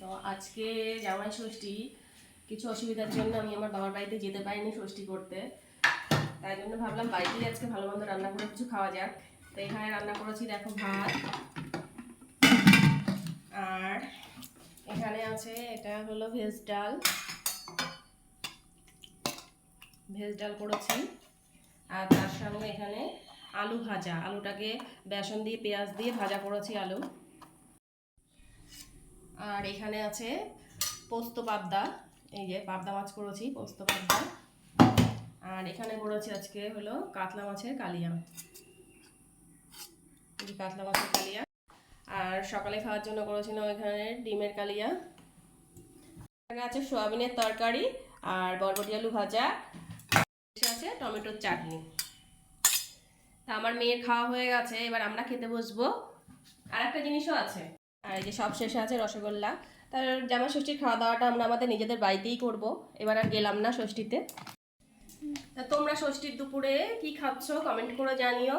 তো আজকে জামাই ষষ্ঠী, কিছু অসুবিধার জন্য আমি আমার বাবার বাড়িতে যেতে পারিনি ষষ্ঠী করতে। তাই জন্য ভাবলাম বাড়িতেই আজকে ভালো মন্দ রান্না করে কিছু খাওয়া যাক। তো এখানে রান্না করেছি দেখো ভাত, আর এখানে আছে এটা হলো ভেজ ডাল করেছি। আর তার সঙ্গে এখানে আলু ভাজা, আলুটাকে বেসন দিয়ে পেঁয়াজ দিয়ে ভাজা করেছি আলু। আর এখানে আছে পোস্ত পাবদা, এই যে পাবদা মাছ করেছি পোস্ত পাবদা। আর এখানে করেছি আজকে হলো কাতলা মাছের কালিয়া, কাতলা মাছের কালিয়া। আর সকালে খাওয়ার জন্য করেছিলাম এখানে ডিমের কালিয়া। এখানে আছে সোয়াবিনের তরকারি আর বরবটি আলু ভাজা, আছে টমেটোর চাটনি। তা আমার মেয়ের খাওয়া হয়ে গেছে, এবার আমরা খেতে বসবো। আর একটা জিনিসও আছে, আর এই যে সব শেষে আছে রসগোল্লা। তার জামাই ষষ্ঠীর খাওয়া দাওয়াটা আমরা আমাদের নিজেদের বাড়িতেই করব, এবার আর গেলাম না ষষ্ঠীতে। তা তোমরা ষষ্ঠীর দুপুরে কি খাচ্ছ কমেন্ট করে জানিও।